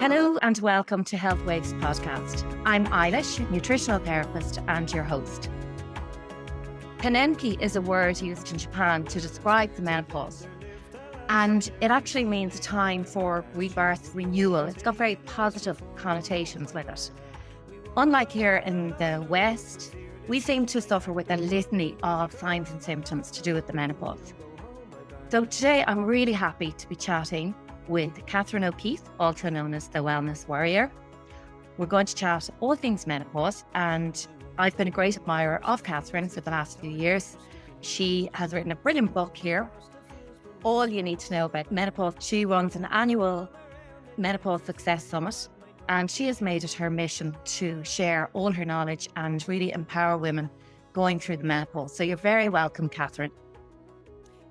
Hello and welcome to Healthwaves podcast. I'm Eilis, nutritional therapist and your host. Kanenki is a word used in Japan to describe the menopause, and it actually means a time for rebirth, renewal. It's got very positive connotations with it. Unlike here in the West, we seem to suffer with a litany of signs and symptoms to do with the menopause. So today I'm really happy to be chatting with Catherine O'Keefe, also known as the Wellness Warrior. We're going to chat all things menopause, and I've been a great admirer of Catherine for the last few years. She has written a brilliant book here, All You Need to Know About Menopause. She runs an annual Menopause Success Summit, and she has made it her mission to share all her knowledge and really empower women going through the menopause. So you're very welcome, Catherine.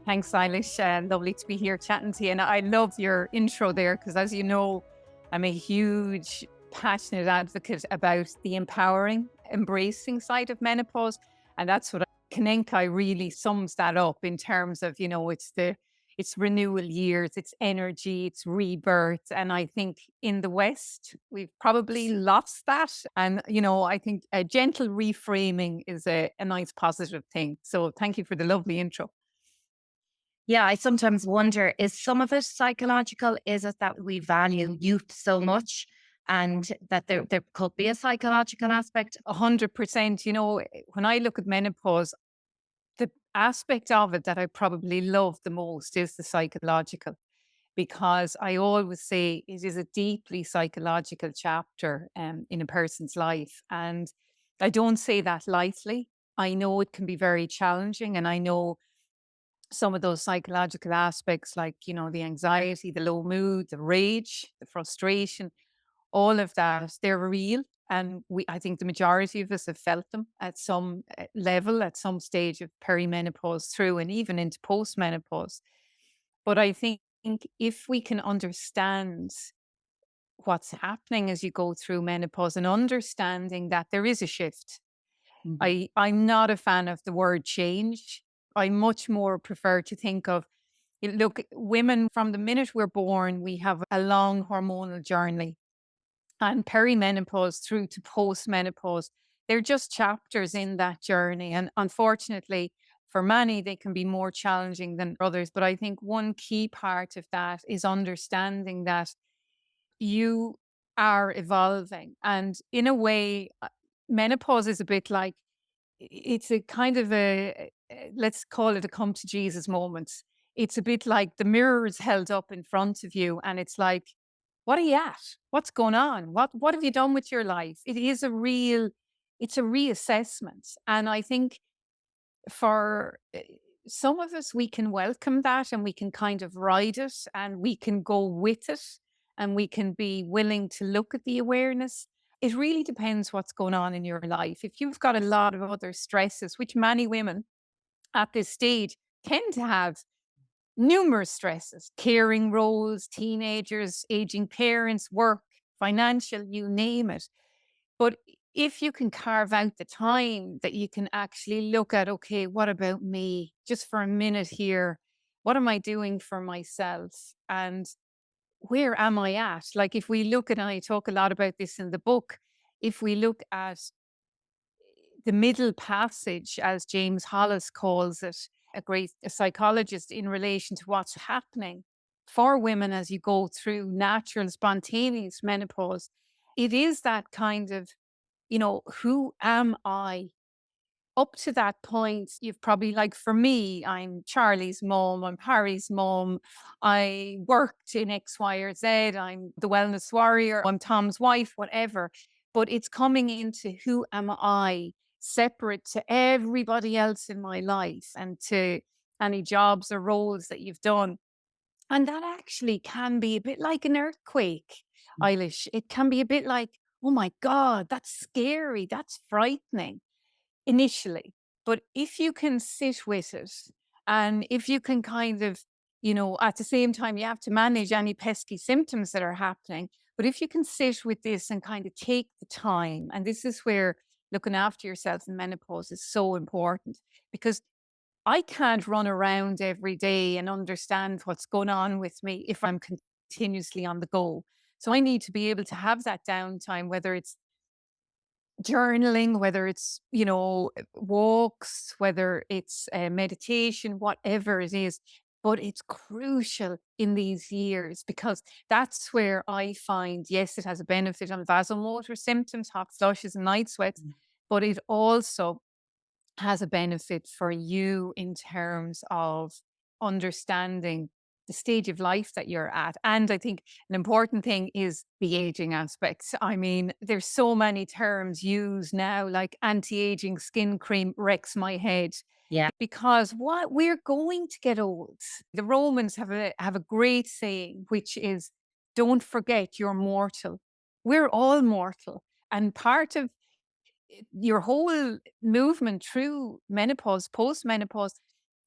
Thanks, Eilish. Lovely to be here chatting to you. And I love your intro there because, as you know, I'm a huge, passionate advocate about the empowering, embracing side of menopause. And that's what Kanenki really sums that up in terms of, it's renewal years, it's energy, it's rebirth. And I think in the West, we've probably lost that. And, I think a gentle reframing is a nice positive thing. So thank you for the lovely intro. Yeah, I sometimes wonder, is some of it psychological? Is it that we value youth so much and that there could be a psychological aspect? 100%. When I look at menopause, the aspect of it that I probably love the most is the psychological, because I always say it is a deeply psychological chapter in a person's life. And I don't say that lightly. I know it can be very challenging, and I know some of those psychological aspects like, the anxiety, the low mood, the rage, the frustration, all of that, they're real. And I think the majority of us have felt them at some level, at some stage of perimenopause through and even into postmenopause. But I think if we can understand what's happening as you go through menopause and understanding that there is a shift. I'm not a fan of the word change. I much more prefer to think of, look, women from the minute we're born, we have a long hormonal journey, and perimenopause through to postmenopause, they're just chapters in that journey. And unfortunately, for many, they can be more challenging than others. But I think one key part of that is understanding that you are evolving. And in a way, menopause is a bit like, it's a kind of let's call it a come to Jesus moment. It's a bit like the mirror is held up in front of you, and it's like, what are you at? What's going on? What have you done with your life? It's a reassessment. And I think for some of us, we can welcome that and we can kind of ride it and we can go with it and we can be willing to look at the awareness. It really depends what's going on in your life. If you've got a lot of other stresses, which many women at this stage tend to have, numerous stresses, caring roles, teenagers, aging parents, work, financial, you name it. But if you can carve out the time that you can actually look at, okay, what about me? Just for a minute here, what am I doing for myself? And where am I at? Like if we look at, and I talk a lot about this in the book, if we look at the middle passage, as James Hollis calls it, a psychologist, in relation to what's happening for women as you go through natural, spontaneous menopause, it is that kind of, who am I? Up to that point, you've probably, like for me, I'm Charlie's mom, I'm Harry's mom, I worked in X, Y, or Z, I'm the wellness warrior, I'm Tom's wife, whatever. But it's coming into who am I, separate to everybody else in my life and to any jobs or roles that you've done. And that actually can be a bit like an earthquake, Eilish. It can be a bit like, oh my God, that's scary, that's frightening initially. But if you can sit with it and if you can kind of, at the same time, you have to manage any pesky symptoms that are happening. But if you can sit with this and kind of take the time, and this is where looking after yourself in menopause is so important, because I can't run around every day and understand what's going on with me if I'm continuously on the go. So I need to be able to have that downtime, whether it's journaling, whether it's, walks, whether it's meditation, whatever it is. But it's crucial in these years because that's where I find, yes, it has a benefit on vasomotor symptoms, hot flushes and night sweats, but it also has a benefit for you in terms of understanding the stage of life that you're at. And I think an important thing is the aging aspects. I mean, there's so many terms used now, like anti-aging skin cream wrecks my head Yeah. because what we're going to get old. The Romans have a great saying, which is, "Don't forget you're mortal." We're all mortal, and part of your whole movement through menopause, post-menopause,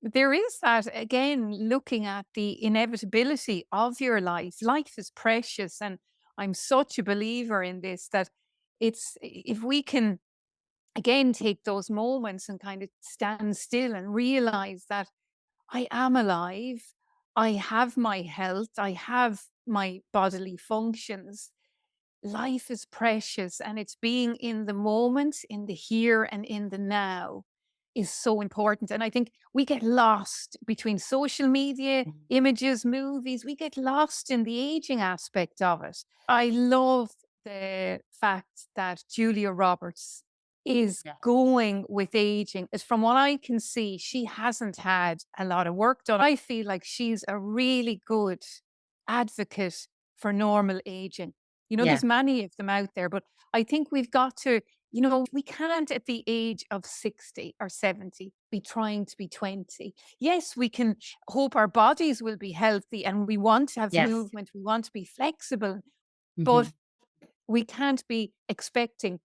there is that again, looking at the inevitability of your life. Life is precious, and I'm such a believer in this that it's if we can again take those moments and kind of stand still and realize that I am alive, I have my health, I have my bodily functions. Life is precious, and it's being in the moment, in the here and in the now is so important. And I think we get lost between social media, images, movies. We get lost in the aging aspect of it. I love the fact that Julia Roberts is Yeah. going with aging. As from what I can see, she hasn't had a lot of work done. I feel like she's a really good advocate for normal aging. Yeah. There's many of them out there, but I think we've got to, we can't at the age of 60 or 70 be trying to be 20. Yes, we can hope our bodies will be healthy and we want to have Yes. movement, we want to be flexible, Hmm. but we can't be expecting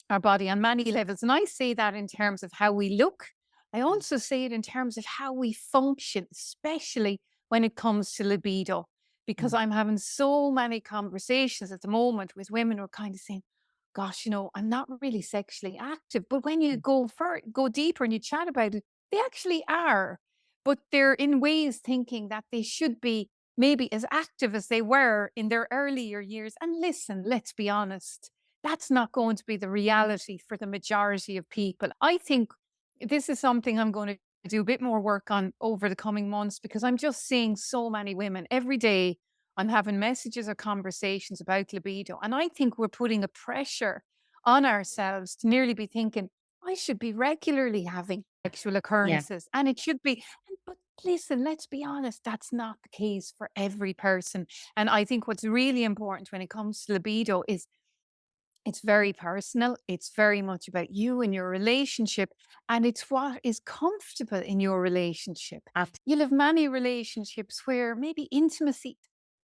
our body on many levels. And I say that in terms of how we look. I also say it in terms of how we function, especially when it comes to libido, because I'm having so many conversations at the moment with women who are kind of saying, gosh, I'm not really sexually active. But when you go deeper and you chat about it, they actually are. But they're in ways thinking that they should be maybe as active as they were in their earlier years. And listen, let's be honest, that's not going to be the reality for the majority of people. I think this is something I'm going to do a bit more work on over the coming months because I'm just seeing so many women every day. I'm having messages or conversations about libido, and I think we're putting a pressure on ourselves to nearly be thinking, I should be regularly having sexual Yeah. occurrences, and it should be. But listen, let's be honest, that's not the case for every person. And I think what's really important when it comes to libido is it's very personal. It's very much about you and your relationship, and it's what is comfortable in your relationship. After. You'll have many relationships where maybe intimacy,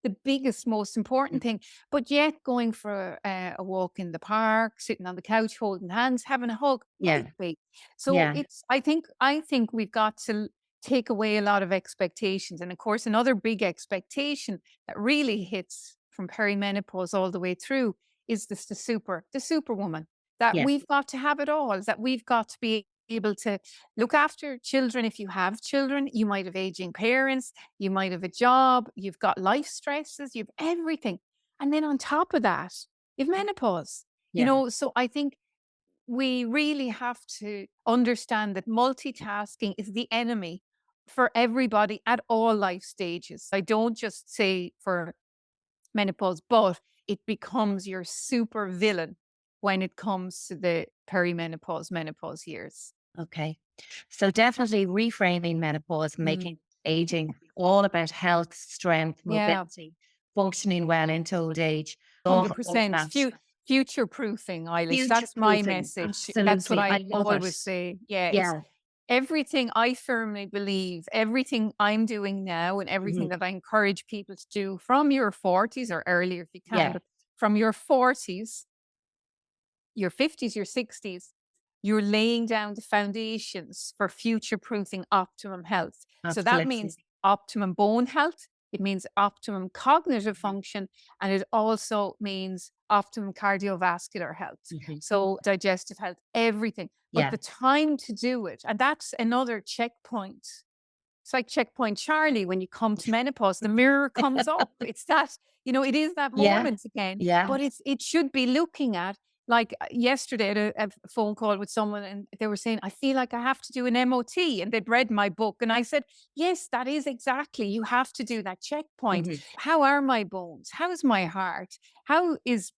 the biggest, most important thing, but yet going for a walk in the park, sitting on the couch, holding hands, having a hug, Yeah. might be. So Yeah. I think we've got to take away a lot of expectations, and of course, another big expectation that really hits from perimenopause all the way through is the superwoman, that Yes. we've got to have it all, that we've got to be able to look after children. If you have children, you might have aging parents, you might have a job, you've got life stresses, you've everything. And then on top of that, you've menopause, Yeah. so I think we really have to understand that multitasking is the enemy for everybody at all life stages. I don't just say for menopause, but it becomes your super villain when it comes to the perimenopause, menopause years. Okay. So definitely reframing menopause, Mm. making aging all about health, strength, Yeah, mobility, functioning well into old age. All 100%. that. Future proofing, Eilish. Future That's my proofing. message. That's what Absolutely. I I love it. always say. Yeah, it's Yeah. everything I firmly believe, everything I'm doing now and everything Mhm. that I encourage people to do from your 40s or earlier if you can, Yeah. but from your 40s, your 50s, your 60s, you're laying down the foundations for future proofing optimum health. So that Absolutely. means optimum bone health, it means optimum cognitive function, and it also means optimum cardiovascular health. Mhm. So digestive health, everything. But Yeah. the time to do it, and that's another checkpoint It's like Checkpoint Charlie when you come to menopause, the mirror comes up. It's that, it is that Yeah. moment again. Yeah. But it should be looking at, like yesterday, I had a phone call with someone and they were saying, I feel like I have to do an MOT. And they'd read my book. And I said, yes, that is exactly. You have to do that checkpoint. Mhm. How are my bones? How's my heart? How is,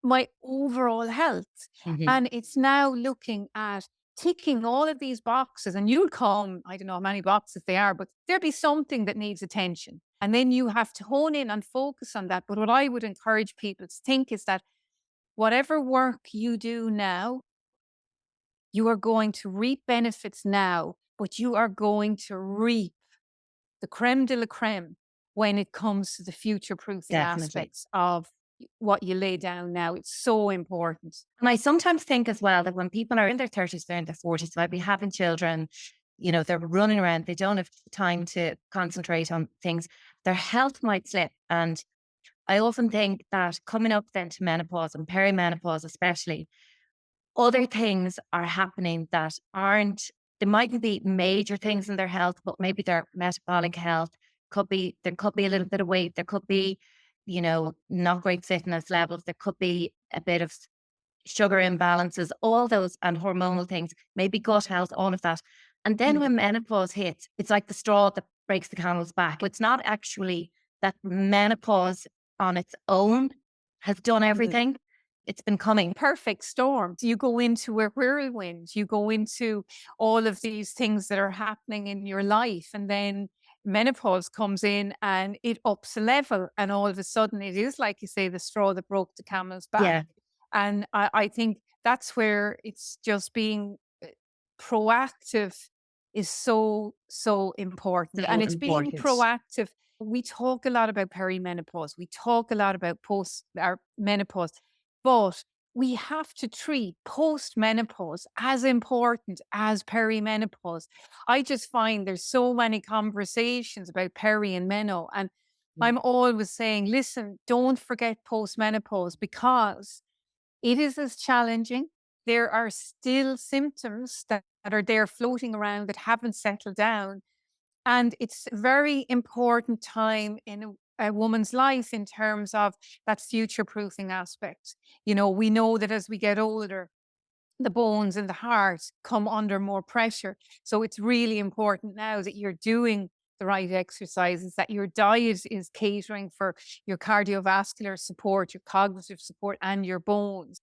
my overall health? Mhm. And it's now looking at ticking all of these boxes, and you'll come, I don't know how many boxes they are, but there'll be something that needs attention. And then you have to hone in and focus on that. But what I would encourage people to think is that whatever work you do now, you are going to reap benefits now, but you are going to reap the creme de la creme when it comes to the future proofing Definitely. aspects of what you lay down now. It's so important. And I sometimes think as well that when people are in their 30s, they're in their 40s, they might be having children, they're running around, they don't have time to concentrate on things, their health might slip. And I often think that coming up then to menopause and perimenopause, especially, other things are happening that aren't, they mightn't be major things in their health, but maybe their metabolic health there could be a little bit of weight, there could be, not great fitness levels, there could be a bit of sugar imbalances, all those, and hormonal things, maybe gut health, all of that. And then when menopause hits, it's like the straw that breaks the camel's back. It's not actually that menopause on its own has done Mhm. everything. It's been coming. Perfect storm. You go into a whirlwind, you go into all of these things that are happening in your life, and then menopause comes in and it ups a level. And all of a sudden, it is like you say, the straw that broke the camel's back. Yeah, And I think that's where it's just being proactive is so, so important. so And it's being important. proactive. We talk a lot about perimenopause. We talk a lot about post or menopause, but we have to treat post-menopause as important as perimenopause. I just find there's so many conversations about peri and meno, and I'm always saying, listen, don't forget post-menopause because it is as challenging. There are still symptoms that are there floating around that haven't settled down. And it's a very important time in a woman's life in terms of that future proofing aspect. We know that as we get older, the bones and the heart come under more pressure. So it's really important now that you're doing the right exercises, that your diet is catering for your cardiovascular support, your cognitive support, and your bones.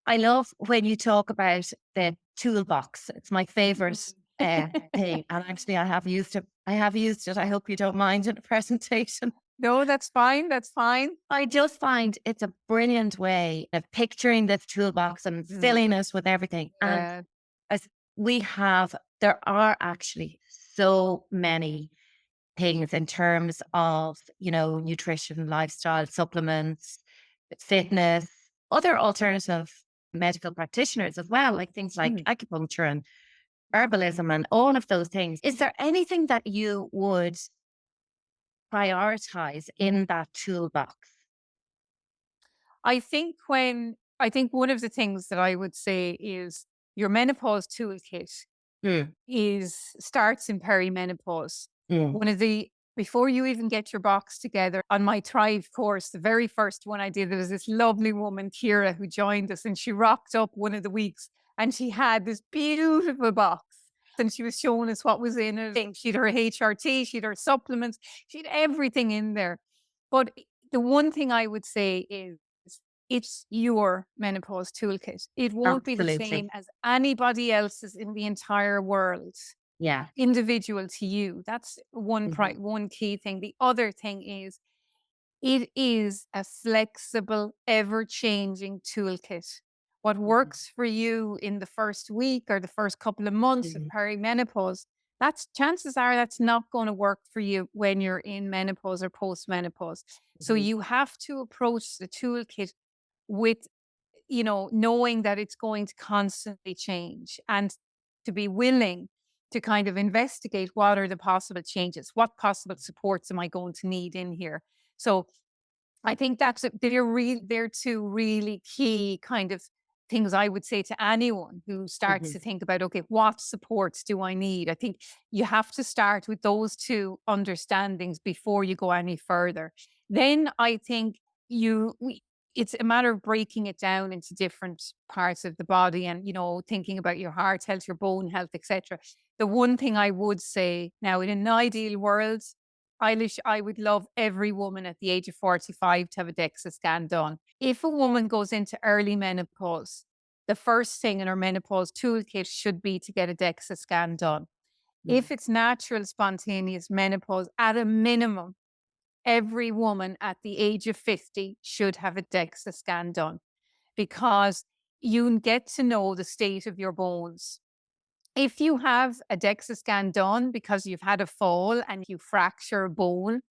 I love when you talk about the toolbox. It's my favorite thing. And actually, I have used it. I have used it. I hope you don't mind in a presentation. No, that's fine. That's fine. I just find it's a brilliant way of picturing this toolbox and Mm, filling it with everything. And yeah. as there are actually so many things in terms of, nutrition, lifestyle, supplements, fitness, other alternative medical practitioners as well, like things like Mm. acupuncture and herbalism and all of those things. Is there anything that you would prioritize in that toolbox? I think one of the things that I would say is your menopause toolkit Mm, starts in perimenopause. mm. One of the Before you even get your box together, on my Thrive course, the very first one I did, there was this lovely woman, Kira, who joined us, and she rocked up one of the weeks and she had this beautiful box. And she was showing us what was in it. She'd her HRT, she'd her supplements, she'd everything in there. But the one thing I would say is it's your menopause toolkit. It won't be the Absolutely. same as anybody else's in the entire world, Yeah. individual to you. That's Mhm, one key thing. The other thing is it is a flexible, ever-changing toolkit. What mhm, works for you in the first week or the first couple of months of mhm, perimenopause, that's chances are that's not going to work for you when you're in menopause or postmenopause. So mhm, you have to approach the toolkit with, knowing that it's going to constantly change and to be willing to kind of investigate what are the possible changes, what possible supports am I going to need in here. So I think they're two really key kind of things I would say to anyone who starts Mhm. to think about, okay, what supports do I need? I think you have to start with those two understandings before you go any further. Then I think it's a matter of breaking it down into different parts of the body and, thinking about your heart health, your bone health, etc. The one thing I would say now, in an ideal world, Eilish, I would love every woman at the age of 45 to have a DEXA scan done. If a woman goes into early menopause, the first thing in her menopause toolkit should be to get a DEXA scan done. Mhm. If it's natural, spontaneous menopause, at a minimum, every woman at the age of 50 should have a DEXA scan done because you get to know the state of your bones. If you have a DEXA scan done because you've had a fall and you fracture a bone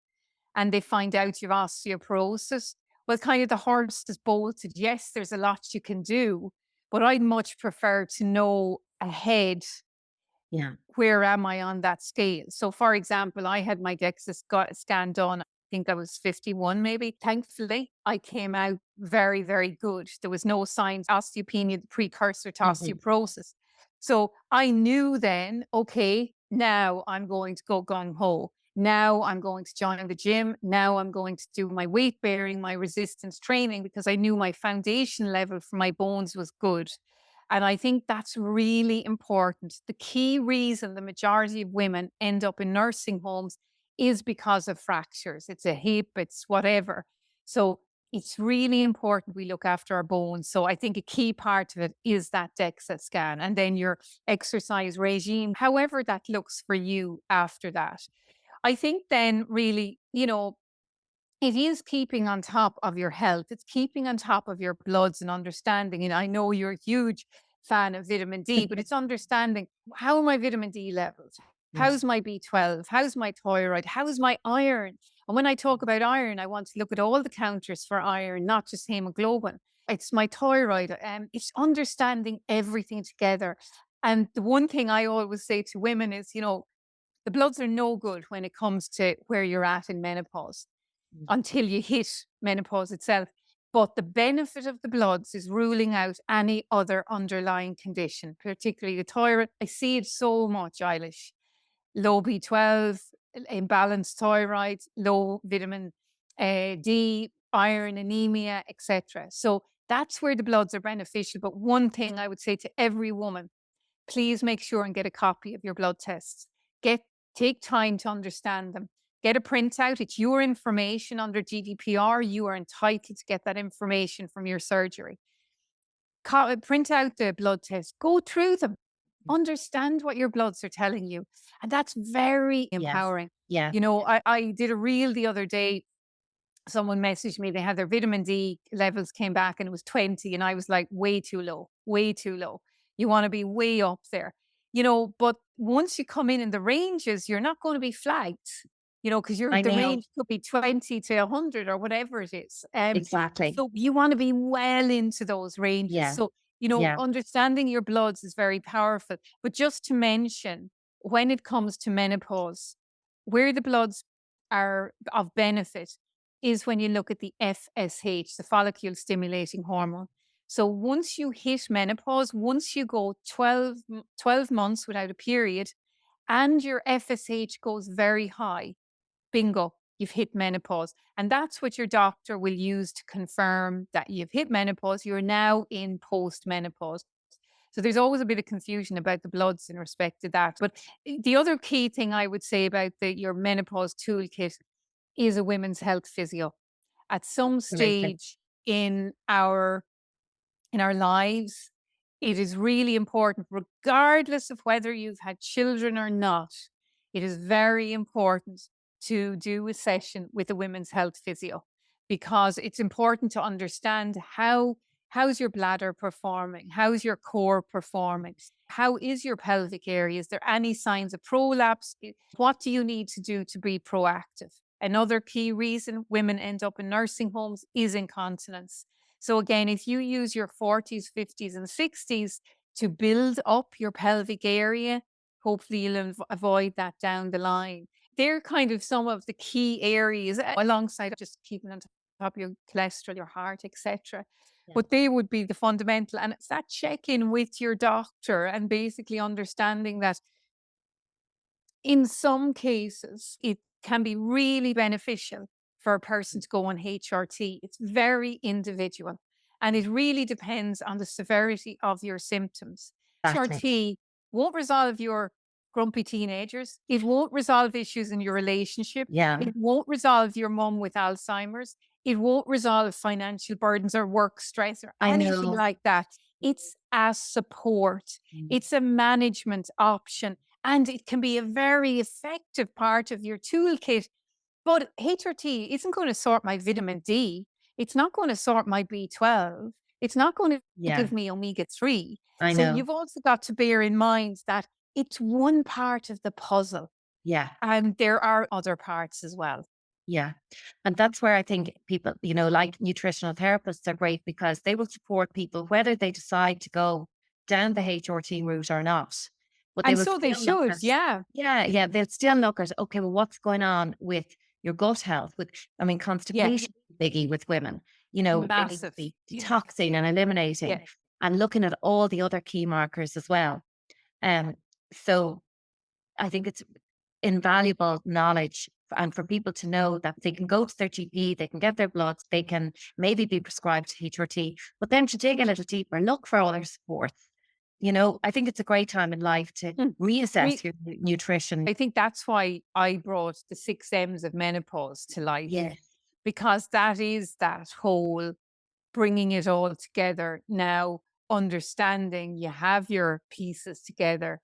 and they find out you've osteoporosis, well, kind of the horse is bolted. Yes, there's a lot you can do, but I'd much prefer to know ahead Yeah. where am I on that scale. So, for example, I had my DEXA scan done. I think I was 51, maybe. Thankfully, I came out very, very good. There was no signs of osteopenia, the precursor to Mhm. osteoporosis. So I knew then, okay, now I'm going to go gung ho. Now I'm going to join the gym. Now I'm going to do my weight bearing, my resistance training, because I knew my foundation level for my bones was good. And I think that's really important. The key reason the majority of women end up in nursing homes is because of fractures. It's a hip, it's whatever. So it's really important we look after our bones. So I think a key part of it is that DEXA scan and then your exercise regime, however that looks for you after that. I think then really, it is keeping on top of your health. It's keeping on top of your bloods and understanding. And I know you're a huge fan of vitamin D, but it's understanding how are my vitamin D levels? Yes. How's my B12? How's my thyroid? How's my iron? And when I talk about iron, I want to look at all the counters for iron, not just hemoglobin. It's my thyroid. It's understanding everything together. And the one thing I always say to women is, the bloods are no good when it comes to where you're at in menopause Mm. until you hit menopause itself. But the benefit of the bloods is ruling out any other underlying condition, particularly the thyroid. I see it so much, Eilish. Low B12, imbalanced thyroid, low vitamin D, iron, anemia, etc. So that's where the bloods are beneficial. But one thing I would say to every woman, please make sure and get a copy of your blood tests. Get Take time to understand them. Get a printout. It's your information under GDPR. You are entitled to get that information from your surgery. Print out the blood test. Go through them. Understand what your bloods are telling you. And that's very Yes. empowering. Yeah. I did a reel the other day. Someone messaged me, they had their vitamin D levels came back and it was 20. And I was like, way too low, way too low. You want to be way up there, but once you come in the ranges, you're not going to be flagged, because I the know. range could be 20 to 100 or whatever it is. Exactly. So you want to be well into those ranges. Yeah. So, Yeah. understanding your bloods is very powerful. But just to mention, when it comes to menopause, where the bloods are of benefit is when you look at the FSH, the follicle stimulating hormone. So once you hit menopause, once you go 12 months without a period and your FSH goes very high, bingo, you've hit menopause. And that's what your doctor will use to confirm that you've hit menopause. You're now in post menopause. So there's always a bit of confusion about the bloods in respect to that. But the other key thing I would say about your menopause toolkit is a women's health physio. At some Absolutely. stage in our lives, it is really important, regardless of whether you've had children or not. It is very important to do a session with a women's health physio because it's important to understand how's your bladder performing, how's your core performing, how is your pelvic area, is there any signs of prolapse, what do you need to do to be proactive. Another key reason women end up in nursing homes is incontinence. So again, if you use your 40s, 50s, and 60s to build up your pelvic area, hopefully you'll avoid that down the line. They're kind of some of the key areas alongside just keeping on top of your cholesterol, your heart, etc. but they would be the fundamental. And it's that check-in with your doctor and basically understanding that in some cases, it can be really beneficial for a person to go on HRT. It's very individual and it really depends on the severity of your symptoms. Exactly. HRT won't resolve your grumpy teenagers. It won't resolve issues in your relationship. Yeah, It won't resolve your mum with Alzheimer's. It won't resolve financial burdens or work stress or I anything know. like that. It's a support. Mm. It's a management option and it can be a very effective part of your toolkit. But HRT isn't going to sort my vitamin D. It's not going to sort my B12. It's not going to Yeah, give me omega 3. I So know. you've also got to bear in mind that it's one part of the puzzle Yeah. and there are other parts as well. Yeah. And that's where I think people, like nutritional therapists are great because they will support people whether they decide to go down the HRT route or not. But they And will so they still look should, at, yeah. yeah, they'll still look at, okay, well, what's going on with your gut health? I mean, Yeah, constipation is a biggie with women. They need to massive. be Yeah. detoxing and eliminating Yeah. and looking at all the other key markers as well. So I think it's invaluable knowledge and for people to know that they can go to their GP, they can get their bloods, they can maybe be prescribed HRT, but then to dig a little deeper, look for other supports. I think it's a great time in life to Mm. reassess your nutrition. I think that's why I brought the 6 M's of menopause to life Yes, because that is that whole bringing it all together now, understanding you have your pieces together.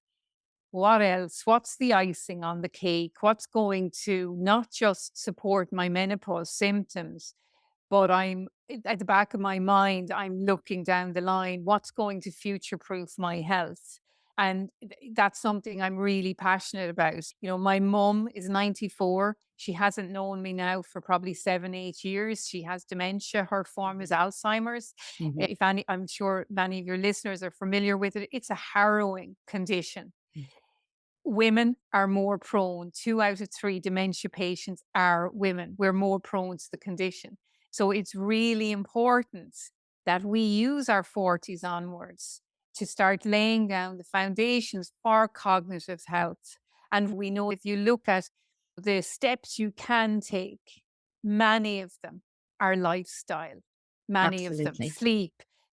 What else? What's the icing on the cake? What's going to not just support my menopause symptoms, but I'm at the back of my mind, I'm looking down the line, what's going to future proof my health? And that's something I'm really passionate about. My mum is 94. She hasn't known me now for probably 7, 8 years. She has dementia. Her form is Alzheimer's. mhm, If any, I'm sure many of your listeners are familiar with it. It's a harrowing condition. mm, Women are more prone, 2 out of 3 dementia patients are women. We're more prone to the condition. So it's really important that we use our 40s onwards to start laying down the foundations for cognitive health. And we know if you look at the steps you can take, many of them are lifestyle, many of them absolutely.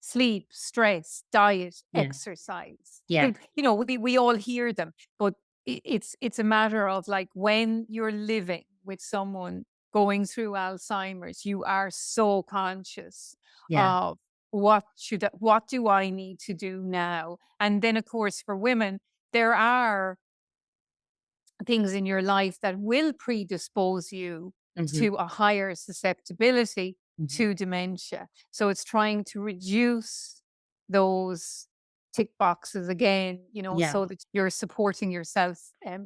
sleep, stress, diet, Yeah, exercise. yeah, We all hear them, but it's a matter of like when you're living with someone going through Alzheimer's, you are so conscious yeah, of what do I need to do now? And then of course for women, there are things in your life that will predispose you hmm, to a higher susceptibility hmm, to dementia. So it's trying to reduce those tick boxes again, yeah. so that you're supporting yourself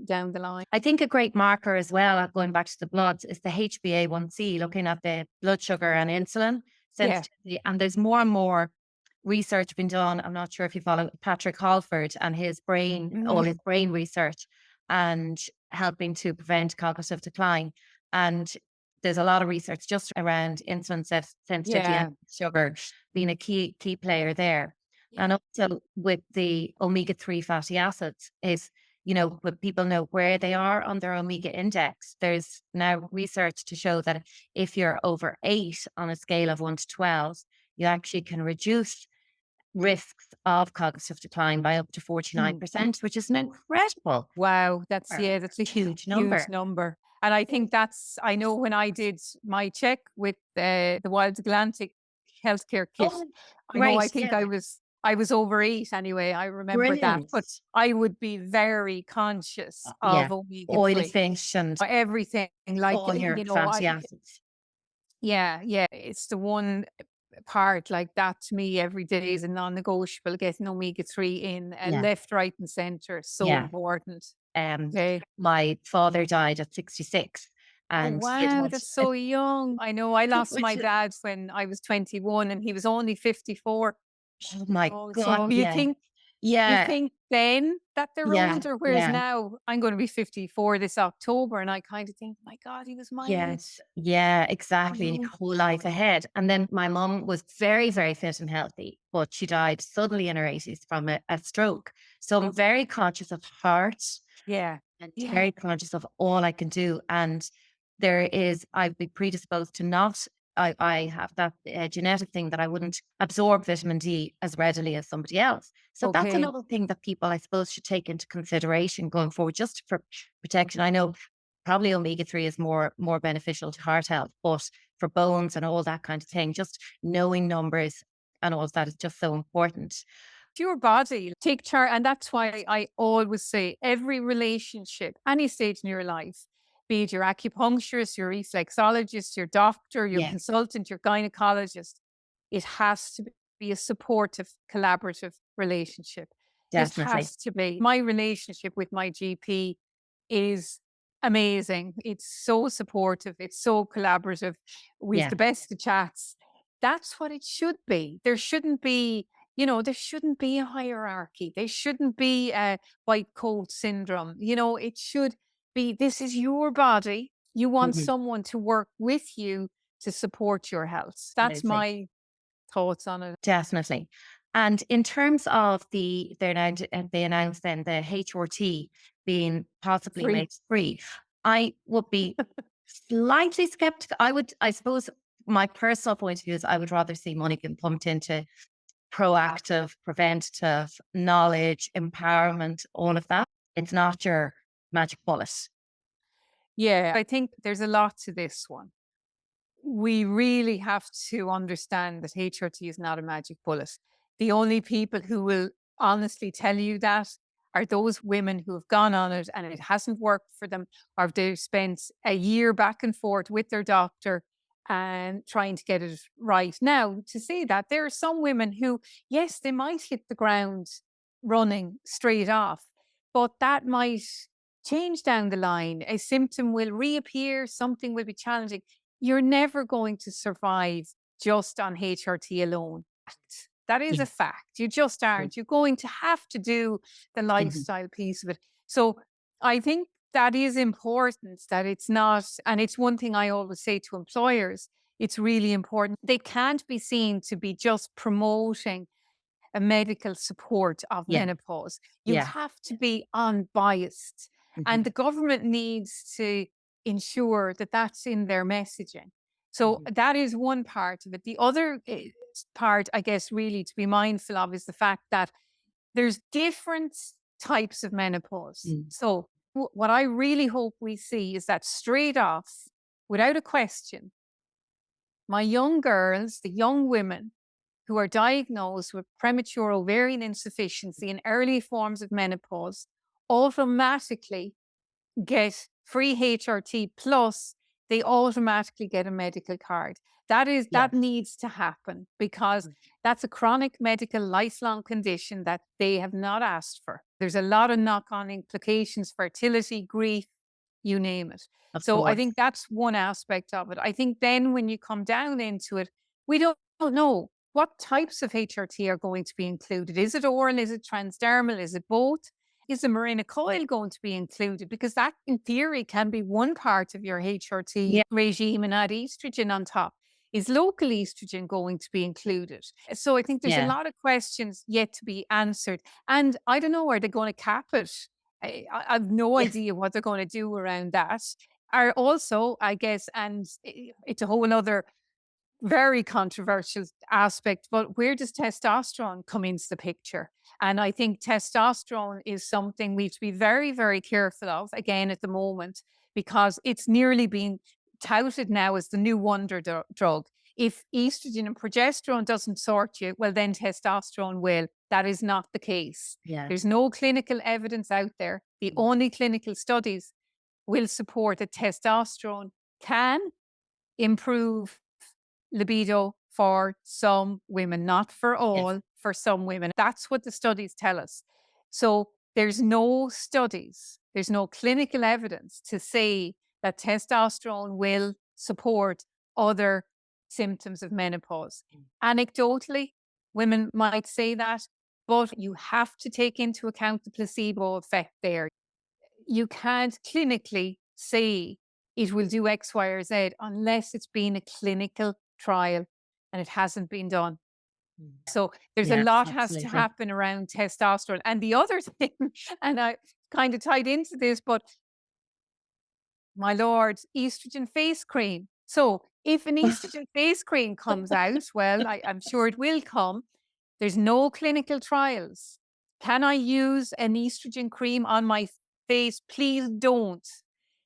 down the line. I think a great marker as well, going back to the bloods, is the HbA1c, looking at the blood sugar and insulin Yeah. sensitivity. And there's more and more research being done. I'm not sure if you follow Patrick Halford and all Mm. his brain research and helping to prevent cognitive decline. And there's a lot of research just around insulin sensitivity and Yeah. sugar being a key player there. Yeah. And also with the omega-3 fatty acids is when people know where they are on their omega index, there's now research to show that if you're over 8 on a scale of 1 to 12, you actually can reduce risks of cognitive decline by up to Mm. 49%, which is an incredible Wow, number, that's a huge huge number. number. And I think I know when I did my check with the Wild Atlantic healthcare kit, Oh, I great. think Yeah. I was over 8 anyway. I remember that. Brilliant. But I would be very conscious Yeah. of omega Oily 3, fish and everything. Like, all your fatty acids. yeah, it's the one part like that to me every day is a non-negotiable, getting omega 3 in Yeah. left, right, and center. So Yeah. important. Um, Okay. my father died at 66 Oh, and he had wow, had that's so young. I know I lost my which is, dad when I was 21 and he was only 54. oh my Oh, God. so Yeah. you Yeah. think then that they're Yeah, older. Whereas yeah. now I'm going to be 54 this October, and I kind of think, my God, he was my age. Yes. Yeah, You exactly. know? A whole life ahead. And then my mum was very, very fit and healthy, but she died suddenly in her 80s from a stroke. So I'm very conscious of heart Yeah. and Yeah. very conscious of all I can do. And I'd be predisposed to not, I have that genetic thing that I wouldn't absorb vitamin D as readily as somebody else. So that's Okay. another thing that people, I suppose, should take into consideration going forward, just for protection. I know probably omega-3 is more beneficial to heart health, but for bones and all that kind of thing, just knowing numbers and all of that is just so important. Your body, take charge. And that's why I always say every relationship, any stage in your life, be it your acupuncturist, your reflexologist, your doctor, your Yeah, consultant, your gynecologist, it has to be a supportive, collaborative relationship. It definitely. has to be. My relationship with my GP is amazing. It's so supportive, it's so collaborative. We've Yeah. the best of chats. That's what it should be. There shouldn't be, there shouldn't be a hierarchy. There shouldn't be a white coat syndrome. It should be, this is your body. You want Mhm. someone to work with you to support your health. That's Absolutely. my thoughts on it. Definitely. And in terms of they announced then the HRT being possibly Free. made free, I would be slightly skeptical. I suppose my personal point of view is I would rather see money being pumped into proactive, preventative knowledge, empowerment, all of that. It's not your magic bullet. Yeah, I think there's a lot to this one. We really have to understand that HRT is not a magic bullet. The only people who will honestly tell you that are those women who have gone on it and it hasn't worked for them, or they've spent a year back and forth with their doctor and trying to get it right. Now, to say that, there are some women who, yes, they might hit the ground running straight off, but that might change down the line. A symptom will reappear, something will be challenging. You're never going to survive just on HRT alone. That is Yeah. a fact. You just aren't. You're going to have to do the Mhm. lifestyle piece of it. So I think that is important, that it's not, and it's one thing I always say to employers, it's really important. They can't be seen to be just promoting a medical support of Yeah. menopause. You Yeah. have to be unbiased. And Mhm. the government needs to ensure that that's in their messaging. So Mhm. that is one part of it. The other part, I guess, really to be mindful of is the fact that there's different types of menopause. Mm. So what I really hope we see is that straight off, without a question, my young girls, the young women who are diagnosed with premature ovarian insufficiency and early forms of menopause automatically get free HRT plus they automatically get a medical card. Yeah. That needs to happen because Mm. that's a chronic medical lifelong condition that they have not asked for. There's a lot of knock-on implications, fertility, grief, you name it. Of So I course. think that's one aspect of it. I think then when you come down into it, we don't know what types of HRT are going to be included. Is it oral? Is it transdermal? Is it both? Is the Mirena coil going to be included? Because that, in theory, can be one part of your HRT Yeah. regime and add estrogen on top. Is local estrogen going to be included? So I think there's a Yeah. lot of questions yet to be answered. And I don't know, are they going to cap it? I've no Yes. idea what they're going to do around that. Are also, I guess, and it's a whole other very controversial aspect, but where does testosterone come into the picture? And I think testosterone is something we have to be very, very careful of again at the moment, because it's nearly being touted now as the new wonder drug. If estrogen and progesterone doesn't sort you, well, then testosterone will. That is not the case. Yeah. There's no clinical evidence out there. The Mm. only clinical studies will support that testosterone can improve libido for some women, not for Yes. all, for some women. That's what the studies tell us. So there's no studies, there's no clinical evidence to say that testosterone will support other symptoms of menopause. Mm. Anecdotally, women might say that, but you have to take into account the placebo effect there. You can't clinically say it will do X, Y, or Z unless it's been a clinical trial and it hasn't been done. Mm. So there's a Yeah, lot has to absolutely. happen around testosterone. And the other thing, and I kind of tied into this, but my lord, estrogen face cream. So if an estrogen face cream comes out, well, I'm sure it will come. There's no clinical trials. Can I use an estrogen cream on my face? Please don't.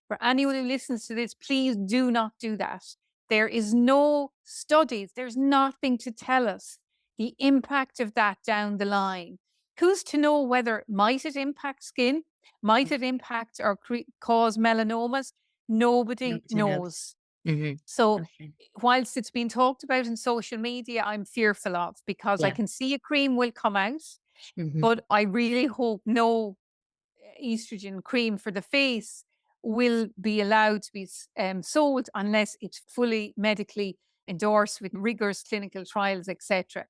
For anyone who listens to this, please do not do that. There is no studies. There's nothing to tell us the impact of that down the line. Who's to know whether might it impact skin? Might it impact or cause melanomas? Nobody Nobody knows. knows. Hmm. So, Okay. whilst it's been talked about in social media, I'm fearful of because I Yeah. can see a cream will come out, Hmm. but I really hope no estrogen cream for the face will be allowed to be sold unless it's fully medically endorsed with rigorous clinical trials, etc.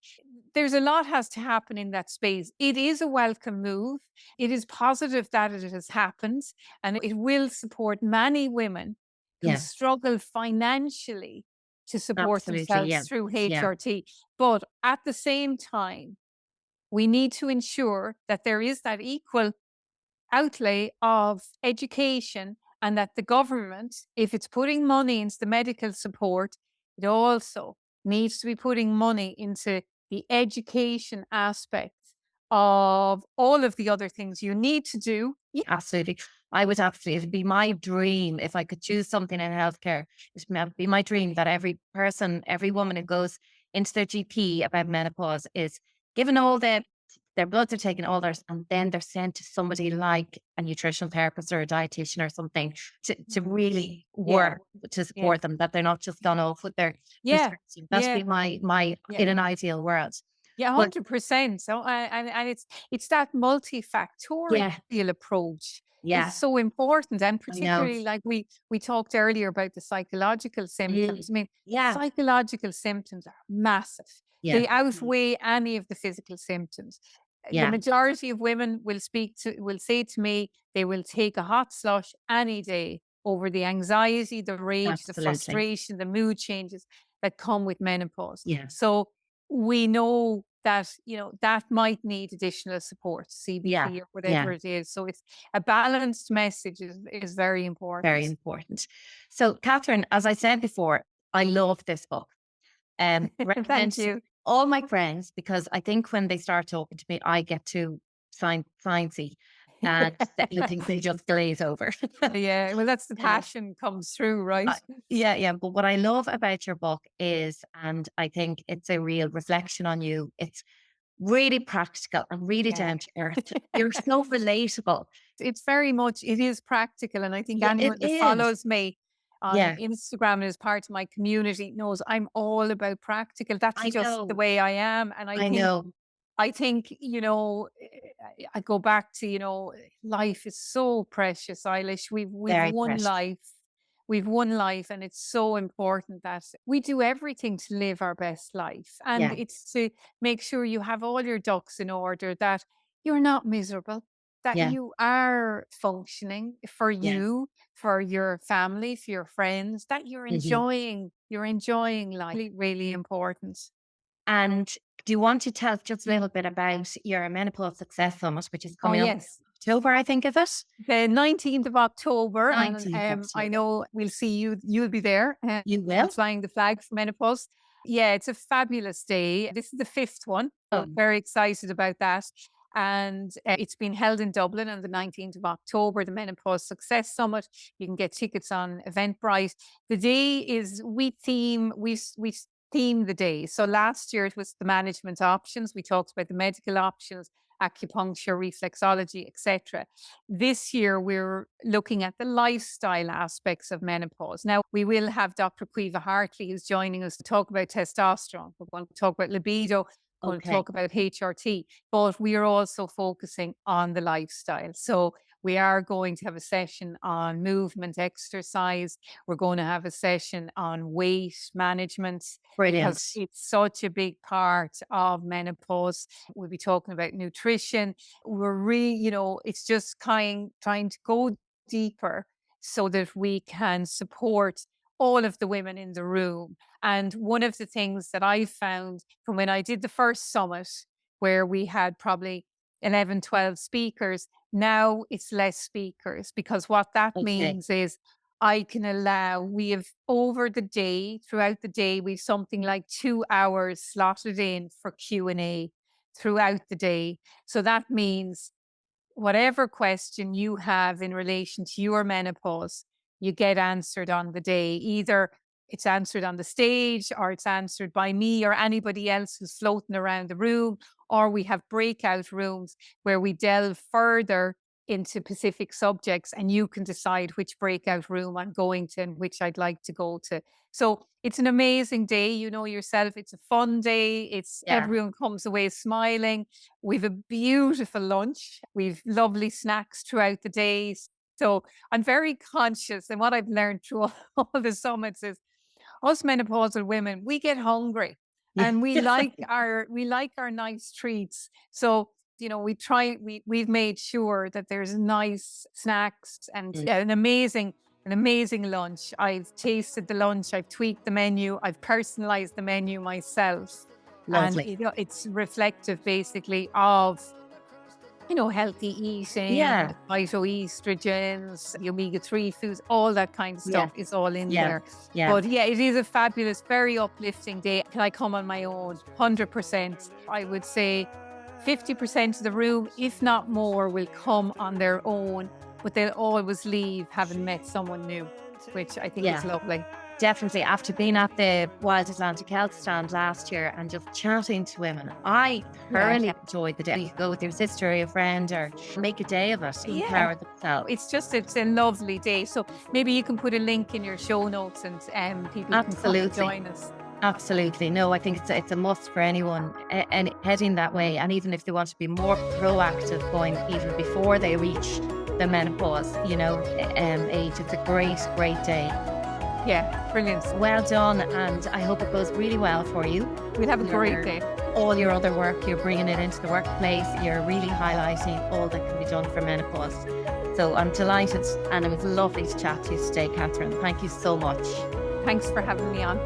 There's a lot has to happen in that space. It is a welcome move. It is positive that it has happened, and it will support many women who Yeah, struggle financially to support absolutely. Yeah. themselves through Yeah. HRT. But at the same time, we need to ensure that there is that equal outlay of education and that the government, if it's putting money into the medical support, it also needs to be putting money into the education aspect of all of the other things you need to do. Yeah. Absolutely. I would absolutely, it'd be my dream if I could choose something in healthcare. It'd be my dream that every person, every woman who goes into their GP about menopause is given all their bloods are taken, all theirs, and then they're sent to somebody like a nutritional therapist or a dietitian or something to Mhm. really Yeah. work to Yeah. support them, that they're not just gone off with their Yeah. prescription. That'd Yeah. be my Yeah. in an ideal world. Yeah, But 100%. So, and it's that multifactorial yeah, approach is yeah, so important, and I know. particularly like we talked earlier about the psychological symptoms. Mm, I mean, yeah, psychological symptoms are massive. yeah, They outweigh any of the physical symptoms. The yeah, majority of women will say to me they will take a hot slush any day over the anxiety, the rage, the absolutely. frustration, the mood changes that come with menopause. Yeah, So we know that, that might need additional support, yeah, CBT or whatever yeah, it is. So it's a balanced message is very very important. important. So, Catherine, as I said before, I love this book. Recommend Thank to you. all my friends because I think when they start talking to me, I get too sciencey, and I think they just glaze over. Yeah, well, that's the Uh, passion comes through, right? yeah, yeah. But what I love about your book is, and I think it's a real reflection on you. It's really practical and really Yeah. down to earth. You're so relatable. It's very much it is practical, and I think Yeah, it anyone that is. follows me on Yeah, Instagram and is part of my community knows I'm all about practical. That's I just the know. way I am, and I know. I think, I go back to, life is so precious, Eilish. We've Very one precious. life. We've one life, and it's so important that we do everything to live our best life. And Yeah, it's to make sure you have all your ducks in order, that you're not miserable, that yeah, you are functioning for yeah. you, for your family, for your friends, that Mhm. you're enjoying life. Really, really important. And do you want to tell just a little bit about your Menopause Success Summit, which is Oh, coming up in yes. October, I think, is it? The 19th of October, and 19th I October. know we'll see you. You'll be there, You will? flying the flag for menopause. Yeah, it's a fabulous day. This is the fifth one. Oh, So very excited about that. And it's been held in Dublin on the 19th of October, the Menopause Success Summit. You can get tickets on Eventbrite. The day is we theme the day. So last year it was the management options. We talked about the medical options, acupuncture, reflexology, etc. This year, we're looking at the lifestyle aspects of menopause. Now, we will have Dr. Quiva Hartley who's joining us to talk about testosterone. We're going to talk about libido, going to okay. talk about HRT, but we are also focusing on the lifestyle. So We are going to have a session on movement exercise. We're going to have a session on weight management because Brilliant. it's such a big part of menopause. We'll be talking about nutrition. It's just trying to go deeper so that we can support all of the women in the room. And one of the things that I found from when I did the first summit, where we had probably 11, 12 speakers, now it's less speakers, because what that Okay. means is we have throughout the day, we've something like 2 hours slotted in for Q&A throughout the day. So that means whatever question you have in relation to your menopause, you get answered on the day. Either it's answered on the stage, or it's answered by me or anybody else who's floating around the room, or we have breakout rooms where we delve further into specific subjects, and you can decide which breakout room I'm going to and which I'd like to go to. So it's an amazing day. You know yourself, it's a fun day. Yeah. Everyone comes away smiling. We've a beautiful lunch. We've lovely snacks throughout the days. So I'm very conscious, and what I've learned through all the summits is us menopausal women, we get hungry, Yeah. and we like our nice treats. So, we've made sure that there's nice snacks and Mm, an amazing lunch. I've tasted the lunch, I've tweaked the menu, I've personalized the menu myself. And lovely. it's reflective basically of healthy eating, Yeah. phytoestrogens, the omega-3 foods, all that kind of Yeah. stuff is all in Yeah. there. Yeah. But yeah, it is a fabulous, very uplifting day. Can I come on my own? 100%. I would say 50% of the room, if not more, will come on their own, but they'll always leave having met someone new, which I think Yeah. is lovely. Definitely. After being at the Wild Atlantic Health stand last year and just chatting to women, I thoroughly enjoyed the day. You could go with your sister or your friend, or make a day of it, Yeah. empower themselves. It's a lovely day. So maybe you can put a link in your show notes, and people can come and Absolutely. join us. Absolutely. No, I think it's a must for anyone and heading that way. And even if they want to be more proactive, going even before they reach the menopause, age, it's a great, great day. Yeah, brilliant. Well done. And I hope it goes really well for you. We'll have a great day. All your other work, you're bringing it into the workplace. You're really highlighting all that can be done for menopause. So I'm delighted, and it was lovely to chat to you today, Catherine. Thank you so much. Thanks for having me on.